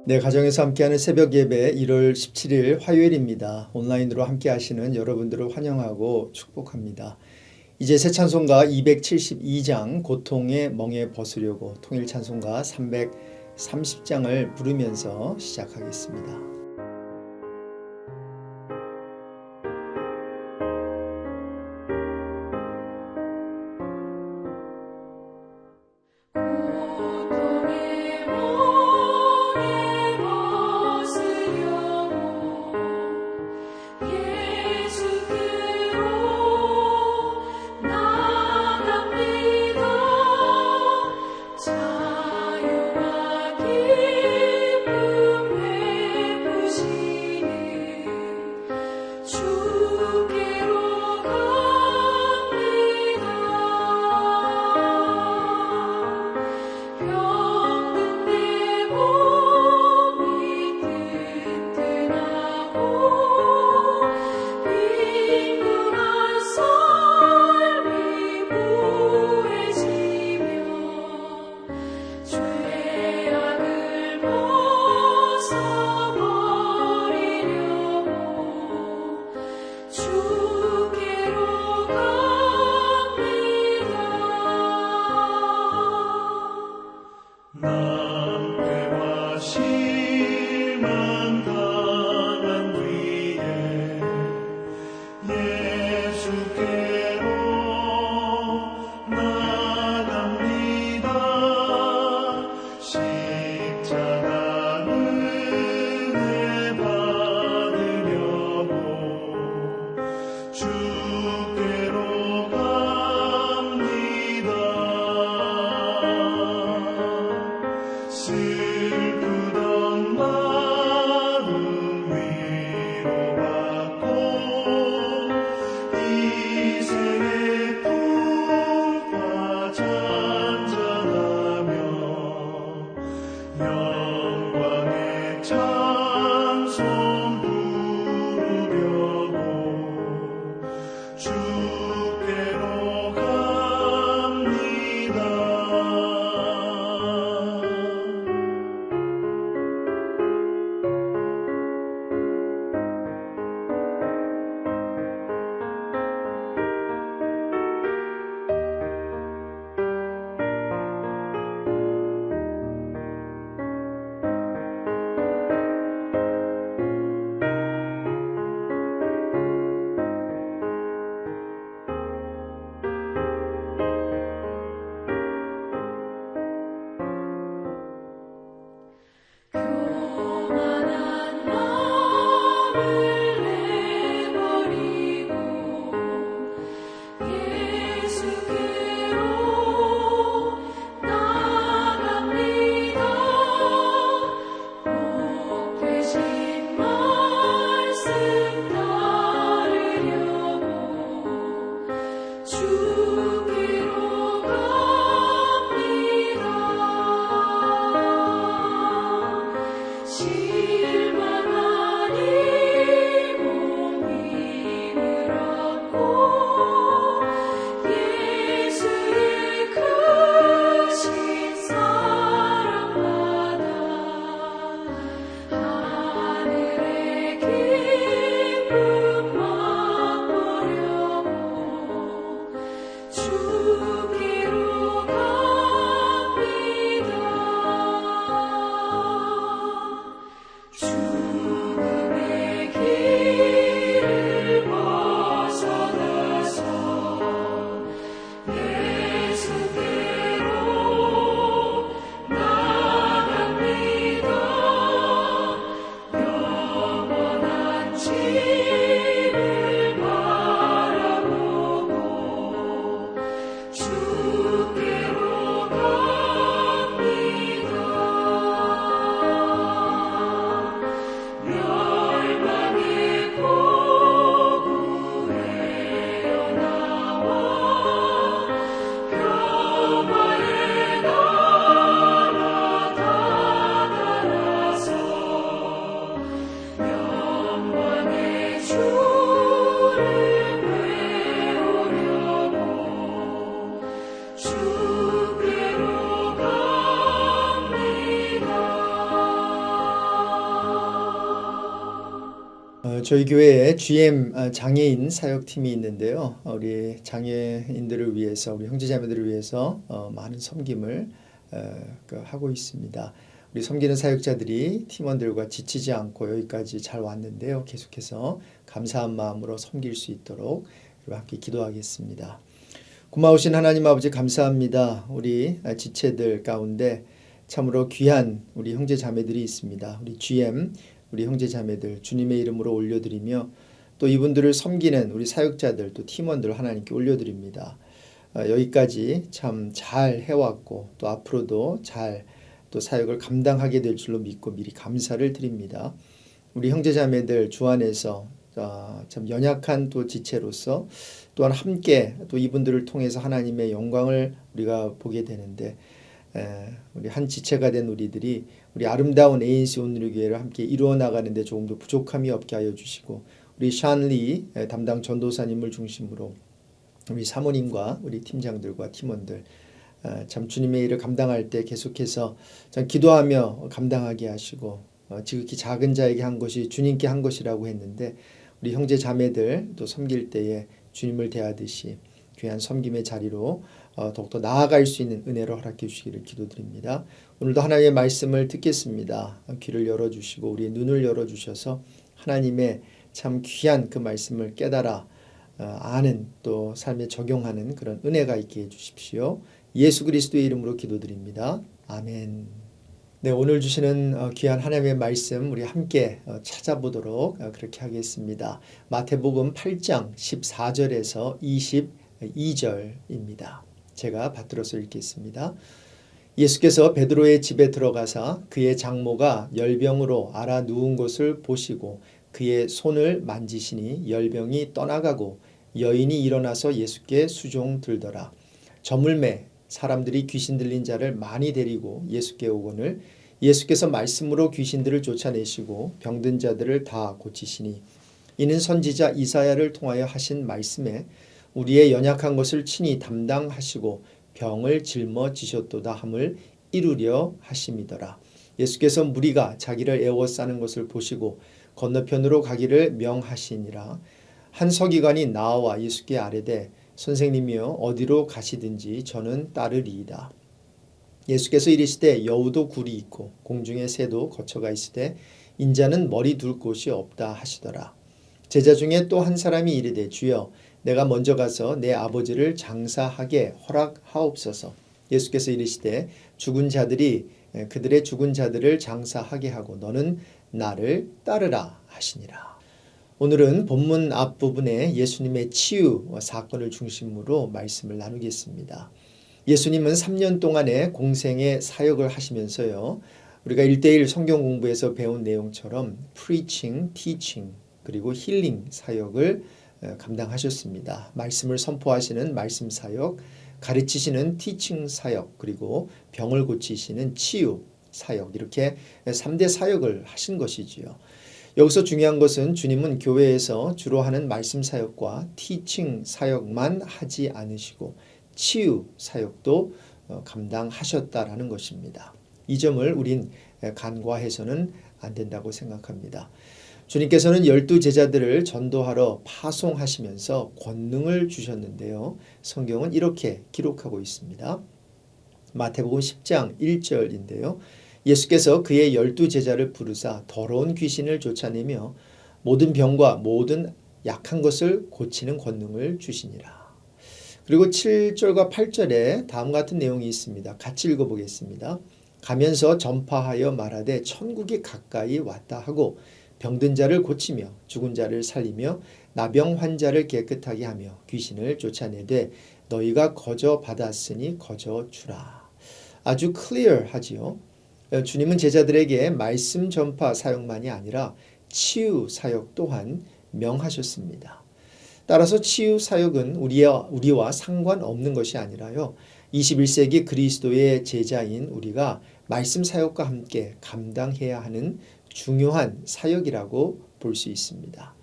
네, 가정에서 함께하는 새벽 예배 1월 17일 화요일입니다. 온라인으로 함께 하시는 여러분들을 환영하고 축복합니다. 이제 새 찬송가 272장 고통의 멍에 벗으려고 통일 찬송가 330장을 부르면서 시작하겠습니다. 실망하니 저희 교회에 GM 장애인 사역팀이 있는데요. 우리 장애인들을 위해서, 우리 형제자매들을 위해서 많은 섬김을 하고 있습니다. 우리 섬기는 사역자들이 팀원들과 지치지 않고 여기까지 잘 왔는데요. 계속해서 감사한 마음으로 섬길 수 있도록 함께 기도하겠습니다. 고마우신 하나님 아버지 감사합니다. 우리 지체들 가운데 참으로 귀한 우리 형제자매들이 있습니다. 우리 GM 우리 형제자매들 주님의 이름으로 올려드리며 또 이분들을 섬기는 우리 사역자들 또 팀원들 하나님께 올려드립니다. 여기까지 참 잘 해왔고 또 앞으로도 잘 또 사역을 감당하게 될 줄로 믿고 미리 감사를 드립니다. 우리 형제자매들 주 안에서 참 연약한 또 지체로서 또한 함께 또 이분들을 통해서 하나님의 영광을 우리가 보게 되는데 우리 한 지체가 된 우리들이 우리 아름다운 ANC 온누리 교회를 함께 이루어 나가는데 조금 더 부족함이 없게 하여 주시고 우리 샨리 담당 전도사님을 중심으로 우리 사모님과 우리 팀장들과 팀원들 참 주님의 일을 감당할 때 계속해서 참 기도하며 감당하게 하시고 지극히 작은 자에게 한 것이 주님께 한 것이라고 했는데 우리 형제 자매들 또 섬길 때에 주님을 대하듯이 귀한 섬김의 자리로 더욱더 나아갈 수 있는 은혜로 허락해 주시기를 기도드립니다. 오늘도 하나님의 말씀을 듣겠습니다. 귀를 열어주시고 우리의 눈을 열어주셔서 하나님의 참 귀한 그 말씀을 깨달아 아는 또 삶에 적용하는 그런 은혜가 있게 해주십시오. 예수 그리스도의 이름으로 기도드립니다. 아멘. 네, 오늘 주시는 귀한 하나님의 말씀 우리 함께 찾아보도록 그렇게 하겠습니다. 마태복음 8장 14절에서 22절입니다. 제가 받들어서 읽겠습니다. 예수께서 베드로의 집에 들어가사 그의 장모가 열병으로 앓아 누운 것을 보시고 그의 손을 만지시니 열병이 떠나가고 여인이 일어나서 예수께 수종 들더라. 저물매 사람들이 귀신 들린 자를 많이 데리고 예수께 오거늘 예수께서 말씀으로 귀신들을 쫓아내시고 병든 자들을 다 고치시니 이는 선지자 이사야를 통하여 하신 말씀에 우리의 연약한 것을 친히 담당하시고 병을 짊어지셨도다 함을 이루려 하심이더라. 예수께서 무리가 자기를 애워싸는 것을 보시고 건너편으로 가기를 명하시니라. 한 서기관이 나와 예수께 아뢰되 선생님이여 어디로 가시든지 저는 따르리이다. 예수께서 이르시되 여우도 굴이 있고 공중의 새도 거처가 있으되 인자는 머리 둘 곳이 없다 하시더라. 제자 중에 또 한 사람이 이르되 주여 내가 먼저 가서 내 아버지를 장사하게 허락하옵소서. 예수께서 이르시되 죽은 자들이 그들의 죽은 자들을 장사하게 하고 너는 나를 따르라 하시니라. 오늘은 본문 앞부분에 예수님의 치유 사건을 중심으로 말씀을 나누겠습니다. 예수님은 3년 동안의 공생의 사역을 하시면서요. 우리가 1:1 성경 공부에서 배운 내용처럼 preaching, teaching 그리고 힐링 사역을 감당하셨습니다. 말씀을 선포하시는 말씀 사역, 가르치시는 티칭 사역, 그리고 병을 고치시는 치유 사역 이렇게 3대 사역을 하신 것이지요. 여기서 중요한 것은 주님은 교회에서 주로 하는 말씀 사역과 티칭 사역만 하지 않으시고 치유 사역도 감당하셨다라는 것입니다. 이 점을 우린 간과해서는 안 된다고 생각합니다. 주님께서는 12 제자들을 전도하러 파송하시면서 권능을 주셨는데요. 성경은 이렇게 기록하고 있습니다. 마태복음 10장 1절인데요. 예수께서 그의 12 제자를 부르사 더러운 귀신을 쫓아내며 모든 병과 모든 약한 것을 고치는 권능을 주시니라. 그리고 7절과 8절에 다음 같은 내용이 있습니다. 같이 읽어보겠습니다. 가면서 전파하여 말하되 천국이 가까이 왔다 하고 병든 자를 고치며 죽은 자를 살리며 나병 환자를 깨끗하게 하며 귀신을 쫓아내되 너희가 거저 받았으니 거저 주라. 아주 클리어하지요. 주님은 제자들에게 말씀 전파 사역만이 아니라 치유 사역 또한 명하셨습니다. 따라서 치유 사역은 우리와 상관없는 것이 아니라요. 21세기 그리스도의 제자인 우리가 말씀 사역과 함께 감당해야 하는 중요한 사역이라고 볼 수 있습니다.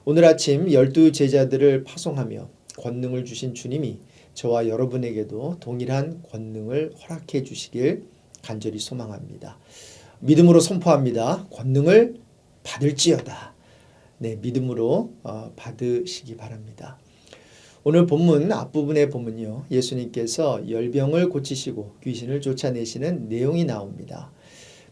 오늘 아침 12 제자들을 파송하며 권능을 주신 주님이 저와 여러분에게도 동일한 권능을 허락해 주시길 간절히 소망합니다. 믿음으로 선포합니다. 권능을 받을지어다. 네, 믿음으로 받으시기 바랍니다. 오늘 본문 앞부분에 보면요, 예수님께서 열병을 고치시고 귀신을 쫓아내시는 내용이 나옵니다.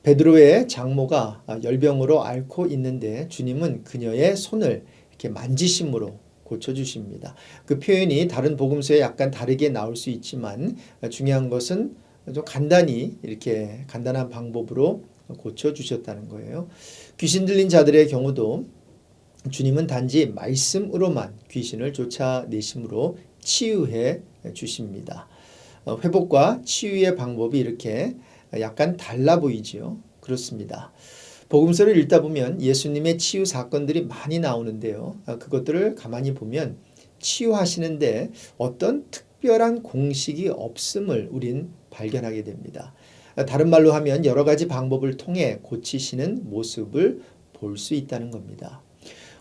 베드로의 장모가 열병으로 앓고 있는데 주님은 그녀의 손을 이렇게 만지심으로 고쳐주십니다. 그 표현이 다른 복음서에 약간 다르게 나올 수 있지만 중요한 것은 좀 간단히 이렇게 간단한 방법으로 고쳐주셨다는 거예요. 귀신 들린 자들의 경우도 주님은 단지 말씀으로만 귀신을 쫓아내심으로 치유해 주십니다. 회복과 치유의 방법이 이렇게 약간 달라 보이지요. 그렇습니다. 복음서를 읽다 보면 예수님의 치유 사건들이 많이 나오는데요. 그것들을 가만히 보면 치유하시는데 어떤 특별한 공식이 없음을 우린 발견하게 됩니다. 다른 말로 하면 여러 가지 방법을 통해 고치시는 모습을 볼 수 있다는 겁니다.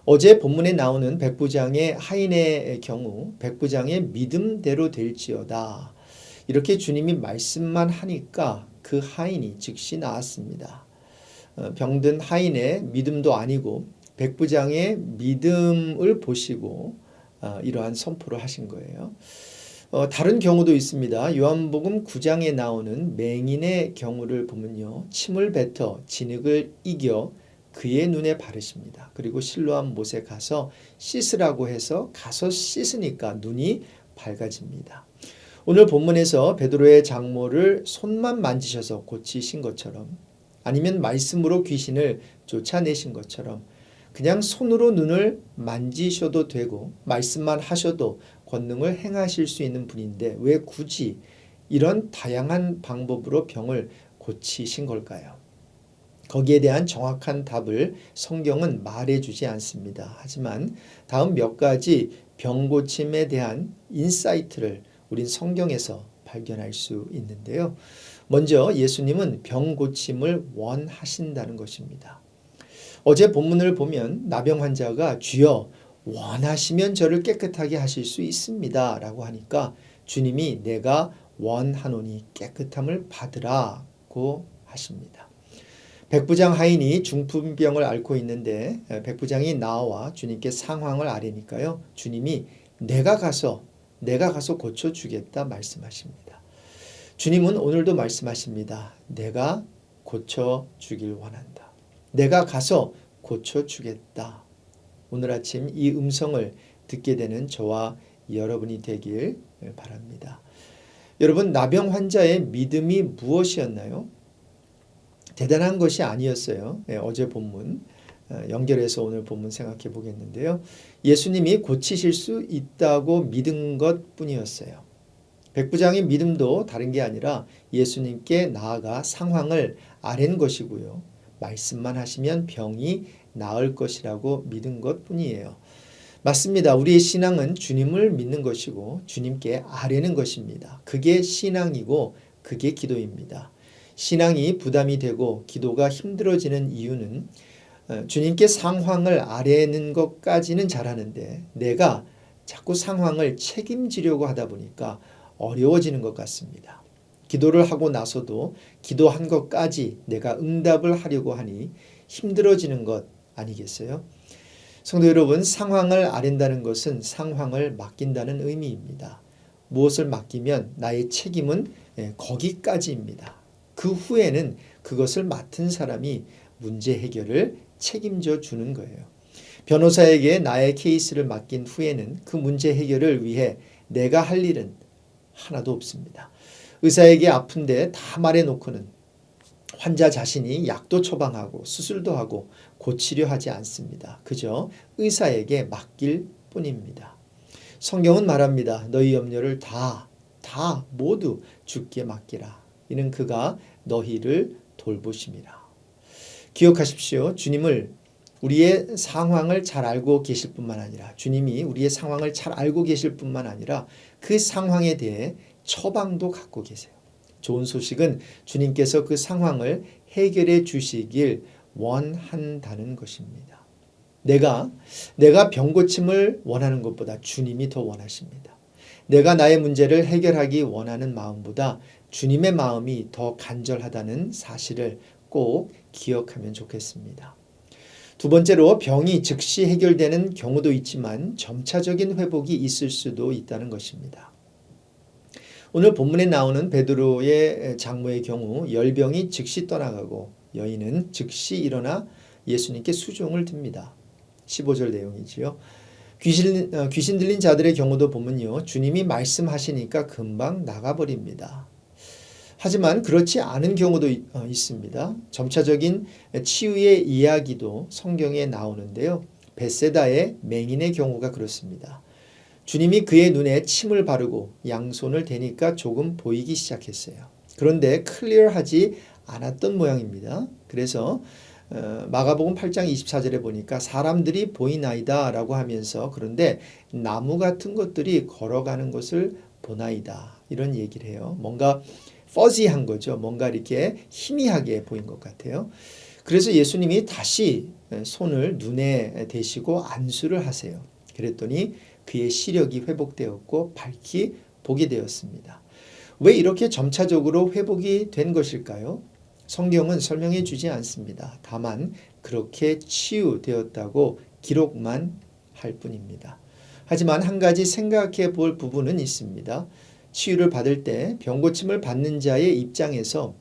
어제 본문에 나오는 백부장의 하인의 경우 백부장의 믿음대로 될지어다. 이렇게 주님이 말씀만 하니까 그 하인이 즉시 나았습니다. 병든 하인의 믿음도 아니고 백부장의 믿음을 보시고 이러한 선포를 하신 거예요. 다른 경우도 있습니다. 요한복음 9장에 나오는 맹인의 경우를 보면요, 침을 뱉어 진흙을 이겨 그의 눈에 바르십니다. 그리고 실로암 못에 가서 씻으라고 해서 가서 씻으니까 눈이 밝아집니다. 오늘 본문에서 베드로의 장모를 손만 만지셔서 고치신 것처럼, 아니면 말씀으로 귀신을 쫓아내신 것처럼 그냥 손으로 눈을 만지셔도 되고 말씀만 하셔도 권능을 행하실 수 있는 분인데 왜 굳이 이런 다양한 방법으로 병을 고치신 걸까요? 거기에 대한 정확한 답을 성경은 말해주지 않습니다. 하지만 다음 몇 가지 병 고침에 대한 인사이트를 우린 성경에서 발견할 수 있는데요. 먼저 예수님은 병 고침을 원하신다는 것입니다. 어제 본문을 보면 나병 환자가 주여 원하시면 저를 깨끗하게 하실 수 있습니다 라고 하니까 주님이 내가 원하노니 깨끗함을 받으라고 하십니다. 백부장 하인이 중풍병을 앓고 있는데 백부장이 나와 주님께 상황을 아뢰니까요, 주님이 내가 가서 고쳐주겠다 말씀하십니다. 주님은 오늘도 말씀하십니다. 내가 고쳐주길 원한다. 내가 가서 고쳐주겠다. 오늘 아침 이 음성을 듣게 되는 저와 여러분이 되길 바랍니다. 여러분, 나병 환자의 믿음이 무엇이었나요? 대단한 것이 아니었어요. 어제 본문 연결해서 오늘 본문 생각해 보겠는데요. 예수님이 고치실 수 있다고 믿은 것뿐이었어요. 백부장의 믿음도 다른 게 아니라 예수님께 나아가 상황을 아뢰는 것이고요. 말씀만 하시면 병이 나을 것이라고 믿은 것뿐이에요. 맞습니다. 우리의 신앙은 주님을 믿는 것이고 주님께 아뢰는 것입니다. 그게 신앙이고 그게 기도입니다. 신앙이 부담이 되고 기도가 힘들어지는 이유는 주님께 상황을 아뢰는 것까지는 잘하는데 내가 자꾸 상황을 책임지려고 하다 보니까 어려워지는 것 같습니다. 기도를 하고 나서도 기도한 것까지 내가 응답을 하려고 하니 힘들어지는 것 아니겠어요? 성도 여러분, 상황을 아랜다는 것은 상황을 맡긴다는 의미입니다. 무엇을 맡기면 나의 책임은 거기까지입니다. 그 후에는 그것을 맡은 사람이 문제 해결을 책임져 주는 거예요. 변호사에게 나의 케이스를 맡긴 후에는 그 문제 해결을 위해 내가 할 일은 하나도 없습니다. 의사에게 아픈데 다 말해놓고는 환자 자신이 약도 처방하고 수술도 하고 고치려 하지 않습니다. 그저 의사에게 맡길 뿐입니다. 성경은 말합니다. 너희 염려를 다 모두 주께 맡기라. 이는 그가 너희를 돌보심이라. 기억하십시오. 주님을 우리의 상황을 잘 알고 계실 뿐만 아니라 주님이 우리의 상황을 잘 알고 계실 뿐만 아니라 그 상황에 대해 처방도 갖고 계세요. 좋은 소식은 주님께서 그 상황을 해결해 주시길 원한다는 것입니다. 내가 병 고침을 원하는 것보다 주님이 더 원하십니다. 내가 나의 문제를 해결하기 원하는 마음보다 주님의 마음이 더 간절하다는 사실을 꼭 기억하면 좋겠습니다. 두 번째로 병이 즉시 해결되는 경우도 있지만 점차적인 회복이 있을 수도 있다는 것입니다. 오늘 본문에 나오는 베드로의 장모의 경우 열병이 즉시 떠나가고 여인은 즉시 일어나 예수님께 수종을 듭니다. 15절 내용이지요. 귀신 들린 자들의 경우도 보면요. 주님이 말씀하시니까 금방 나가버립니다. 하지만 그렇지 않은 경우도 있습니다. 점차적인 치유의 이야기도 성경에 나오는데요. 벳세다의 맹인의 경우가 그렇습니다. 주님이 그의 눈에 침을 바르고 양손을 대니까 조금 보이기 시작했어요. 그런데 클리어하지 않았던 모양입니다. 그래서 마가복음 8장 24절에 보니까 사람들이 보이나이다 라고 하면서 그런데 나무 같은 것들이 걸어가는 것을 보나이다 이런 얘기를 해요. 뭔가 퍼지한 거죠. 뭔가 이렇게 희미하게 보인 것 같아요. 그래서 예수님이 다시 손을 눈에 대시고 안수를 하세요. 그랬더니 그의 시력이 회복되었고 밝히 보게 되었습니다. 왜 이렇게 점차적으로 회복이 된 것일까요? 성경은 설명해 주지 않습니다. 다만 그렇게 치유되었다고 기록만 할 뿐입니다. 하지만 한 가지 생각해 볼 부분은 있습니다. 치유를 받을 때 병고침을 받는 자의 입장에서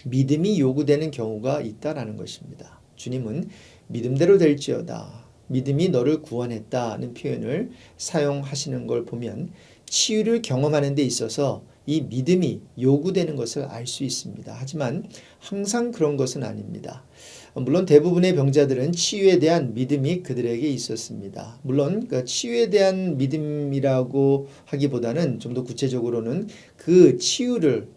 믿음이 요구되는 경우가 있다라는 것입니다. 주님은 믿음대로 될지어다. 믿음이 너를 구원했다는 표현을 사용하시는 걸 보면 치유를 경험하는 데 있어서 이 믿음이 요구되는 것을 알 수 있습니다. 하지만 항상 그런 것은 아닙니다. 물론 대부분의 병자들은 치유에 대한 믿음이 그들에게 있었습니다. 물론 그 치유에 대한 믿음이라고 하기보다는 좀 더 구체적으로는 그 치유를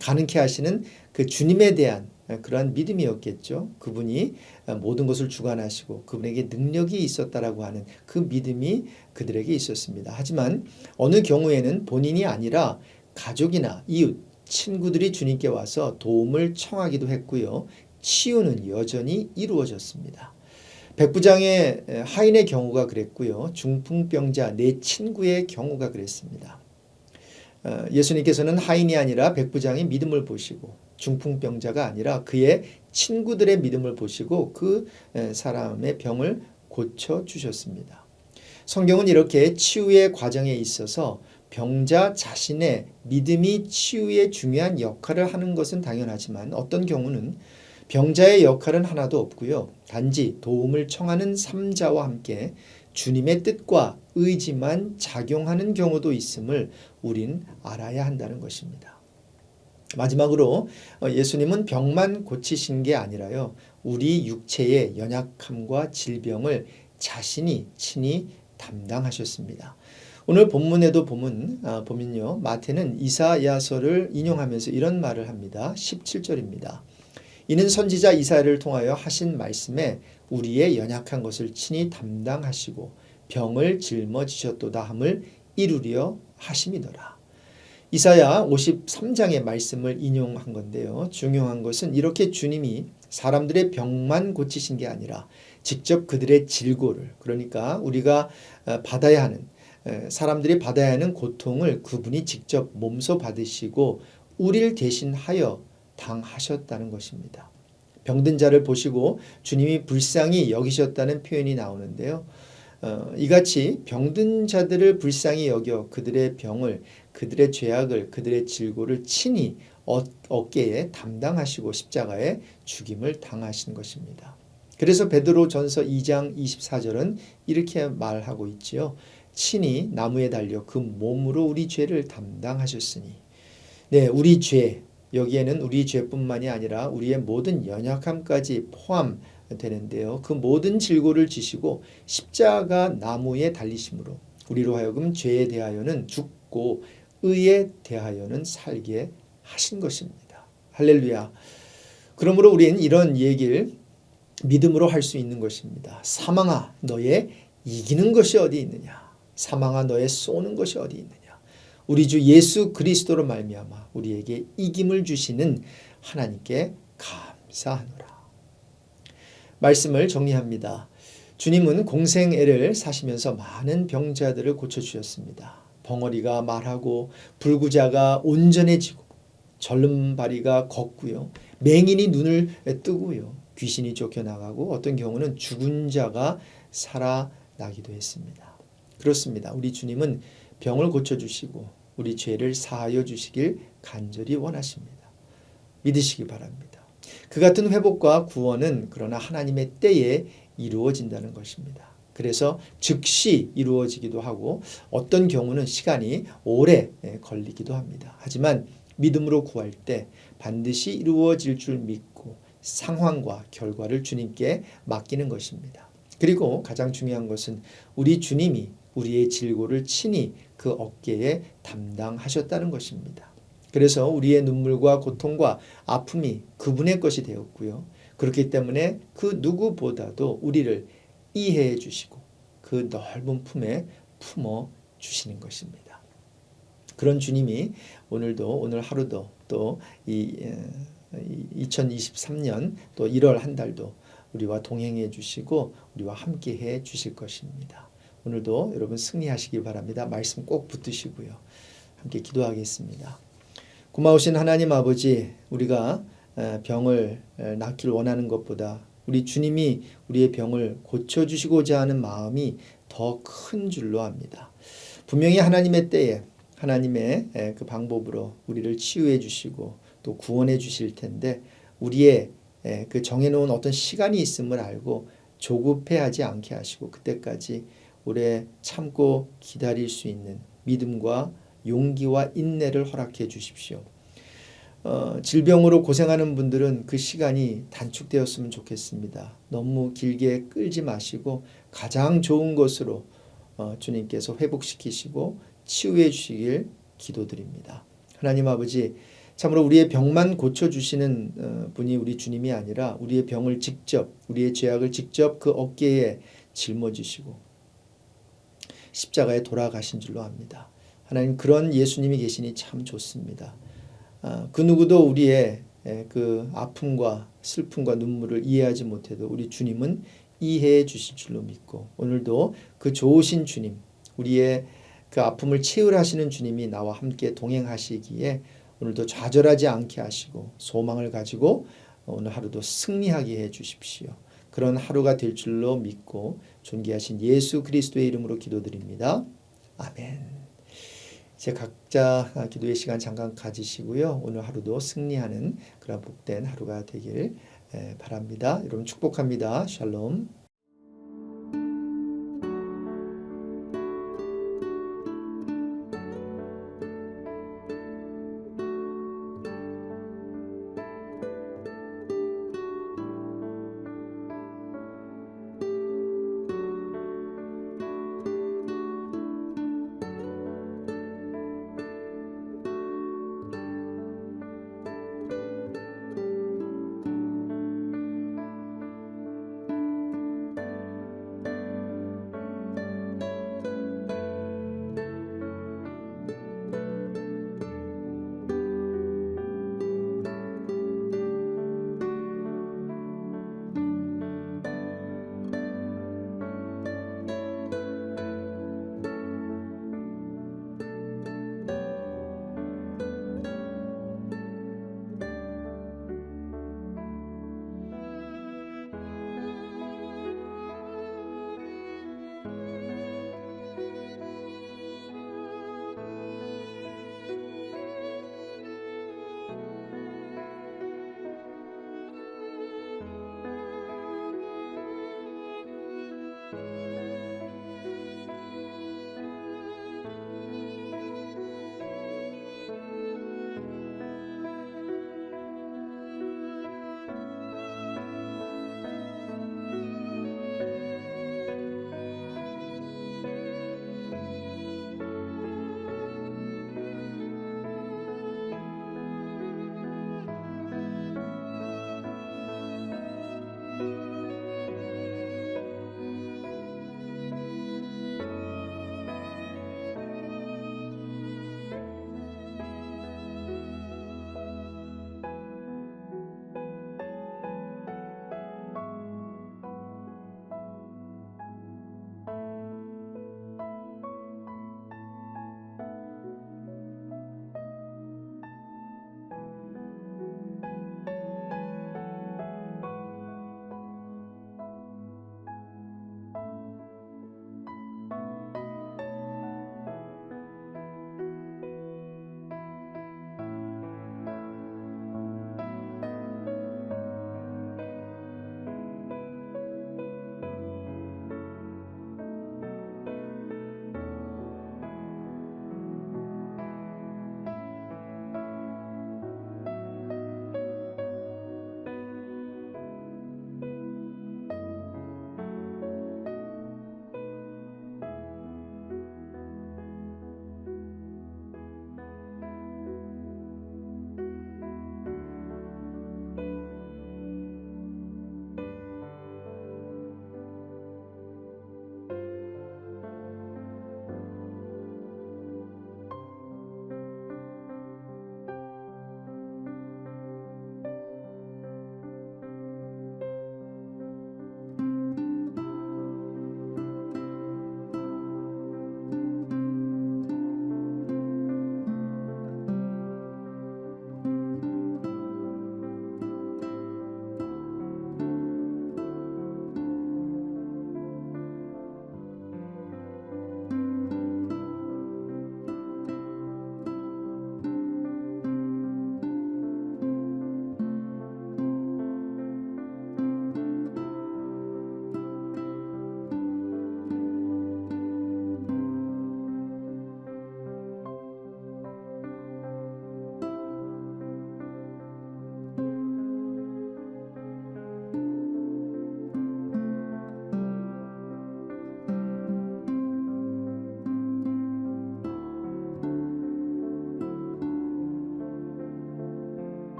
가능케 하시는 그 주님에 대한 그러한 믿음이었겠죠. 그분이 모든 것을 주관하시고 그분에게 능력이 있었다라고 하는 그 믿음이 그들에게 있었습니다. 하지만 어느 경우에는 본인이 아니라 가족이나 이웃, 친구들이 주님께 와서 도움을 청하기도 했고요. 치유는 여전히 이루어졌습니다. 백부장의 하인의 경우가 그랬고요. 중풍병자 내 친구의 경우가 그랬습니다. 예수님께서는 하인이 아니라 백부장의 믿음을 보시고 중풍병자가 아니라 그의 친구들의 믿음을 보시고 그 사람의 병을 고쳐주셨습니다. 성경은 이렇게 치유의 과정에 있어서 병자 자신의 믿음이 치유에 중요한 역할을 하는 것은 당연하지만 어떤 경우는 병자의 역할은 하나도 없고요. 단지 도움을 청하는 삼자와 함께 주님의 뜻과 의지만 작용하는 경우도 있음을 우린 알아야 한다는 것입니다. 마지막으로 예수님은 병만 고치신 게 아니라요. 우리 육체의 연약함과 질병을 자신이 친히 담당하셨습니다. 오늘 본문에도 보면요. 마태는 이사야서를 인용하면서 이런 말을 합니다. 17절입니다. 이는 선지자 이사야를 통하여 하신 말씀에 우리의 연약한 것을 친히 담당하시고 병을 짊어지셨도다 함을 이루려 하심이더라. 이사야 53장의 말씀을 인용한 건데요. 중요한 것은 이렇게 주님이 사람들의 병만 고치신 게 아니라 직접 그들의 질고를 그러니까 우리가 받아야 하는 사람들이 받아야 하는 고통을 그분이 직접 몸소 받으시고 우리를 대신하여 당하셨다는 것입니다. 병든 자를 보시고 주님이 불쌍히 여기셨다는 표현이 나오는데요. 이같이 병든 자들을 불쌍히 여겨 그들의 병을, 그들의 죄악을, 그들의 질고를 친히 어깨에 담당하시고 십자가에 죽임을 당하신 것입니다. 그래서 베드로전서 2장 24절은 이렇게 말하고 있지요. 친히 나무에 달려 그 몸으로 우리 죄를 담당하셨으니. 네, 우리 죄. 여기에는 우리 죄뿐만이 아니라 우리의 모든 연약함까지 포함되는데요. 그 모든 질고를 지시고 십자가 나무에 달리심으로 우리로 하여금 죄에 대하여는 죽고 의에 대하여는 살게 하신 것입니다. 할렐루야. 그러므로 우리는 이런 얘기를 믿음으로 할 수 있는 것입니다. 사망아 너의 이기는 것이 어디 있느냐. 사망아 너의 쏘는 것이 어디 있느냐. 우리 주 예수 그리스도로 말미암아 우리에게 이김을 주시는 하나님께 감사하노라. 말씀을 정리합니다. 주님은 공생애를 사시면서 많은 병자들을 고쳐주셨습니다. 벙어리가 말하고 불구자가 온전해지고 절름발이가 걷고요. 맹인이 눈을 뜨고요. 귀신이 쫓겨나가고 어떤 경우는 죽은 자가 살아나기도 했습니다. 그렇습니다. 우리 주님은 병을 고쳐주시고 우리 죄를 사하여 주시길 간절히 원하십니다. 믿으시기 바랍니다. 그 같은 회복과 구원은 그러나 하나님의 때에 이루어진다는 것입니다. 그래서 즉시 이루어지기도 하고 어떤 경우는 시간이 오래 걸리기도 합니다. 하지만 믿음으로 구할 때 반드시 이루어질 줄 믿고 상황과 결과를 주님께 맡기는 것입니다. 그리고 가장 중요한 것은 우리 주님이 우리의 질고를 친히 그 어깨에 담당하셨다는 것입니다. 그래서 우리의 눈물과 고통과 아픔이 그분의 것이 되었고요. 그렇기 때문에 그 누구보다도 우리를 이해해 주시고 그 넓은 품에 품어 주시는 것입니다. 그런 주님이 오늘 하루도 또 2023년 또 1월 한 달도 우리와 동행해 주시고 우리와 함께 해 주실 것입니다. 오늘도 여러분 승리하시기 바랍니다. 말씀 꼭 붙드시고요. 함께 기도하겠습니다. 고마우신 하나님 아버지, 우리가 병을 낫기를 원하는 것보다 우리 주님이 우리의 병을 고쳐주시고자 하는 마음이 더 큰 줄로 압니다. 분명히 하나님의 때에 하나님의 그 방법으로 우리를 치유해 주시고 또 구원해 주실 텐데 우리의 그 정해놓은 어떤 시간이 있음을 알고 조급해하지 않게 하시고 그때까지 오래 참고 기다릴 수 있는 믿음과 용기와 인내를 허락해 주십시오. 질병으로 고생하는 분들은 그 시간이 단축되었으면 좋겠습니다. 너무 길게 끌지 마시고 가장 좋은 것으로 주님께서 회복시키시고 치유해 주시길 기도드립니다. 하나님 아버지, 참으로 우리의 병만 고쳐주시는 분이 우리 주님이 아니라 우리의 병을 직접, 우리의 죄악을 직접 그 어깨에 짊어지시고 십자가에 돌아가신 줄로 압니다. 하나님, 그런 예수님이 계시니 참 좋습니다. 그 누구도 우리의 그 아픔과 슬픔과 눈물을 이해하지 못해도 우리 주님은 이해해 주실 줄로 믿고 오늘도 그 좋으신 주님, 우리의 그 아픔을 치유하시는 주님이 나와 함께 동행하시기에 오늘도 좌절하지 않게 하시고 소망을 가지고 오늘 하루도 승리하게 해 주십시오. 그런 하루가 될 줄로 믿고 존귀하신 예수 그리스도의 이름으로 기도드립니다. 아멘. 이제 각자 기도의 시간 잠깐 가지시고요. 오늘 하루도 승리하는 그런 복된 하루가 되길 바랍니다. 여러분 축복합니다. 샬롬.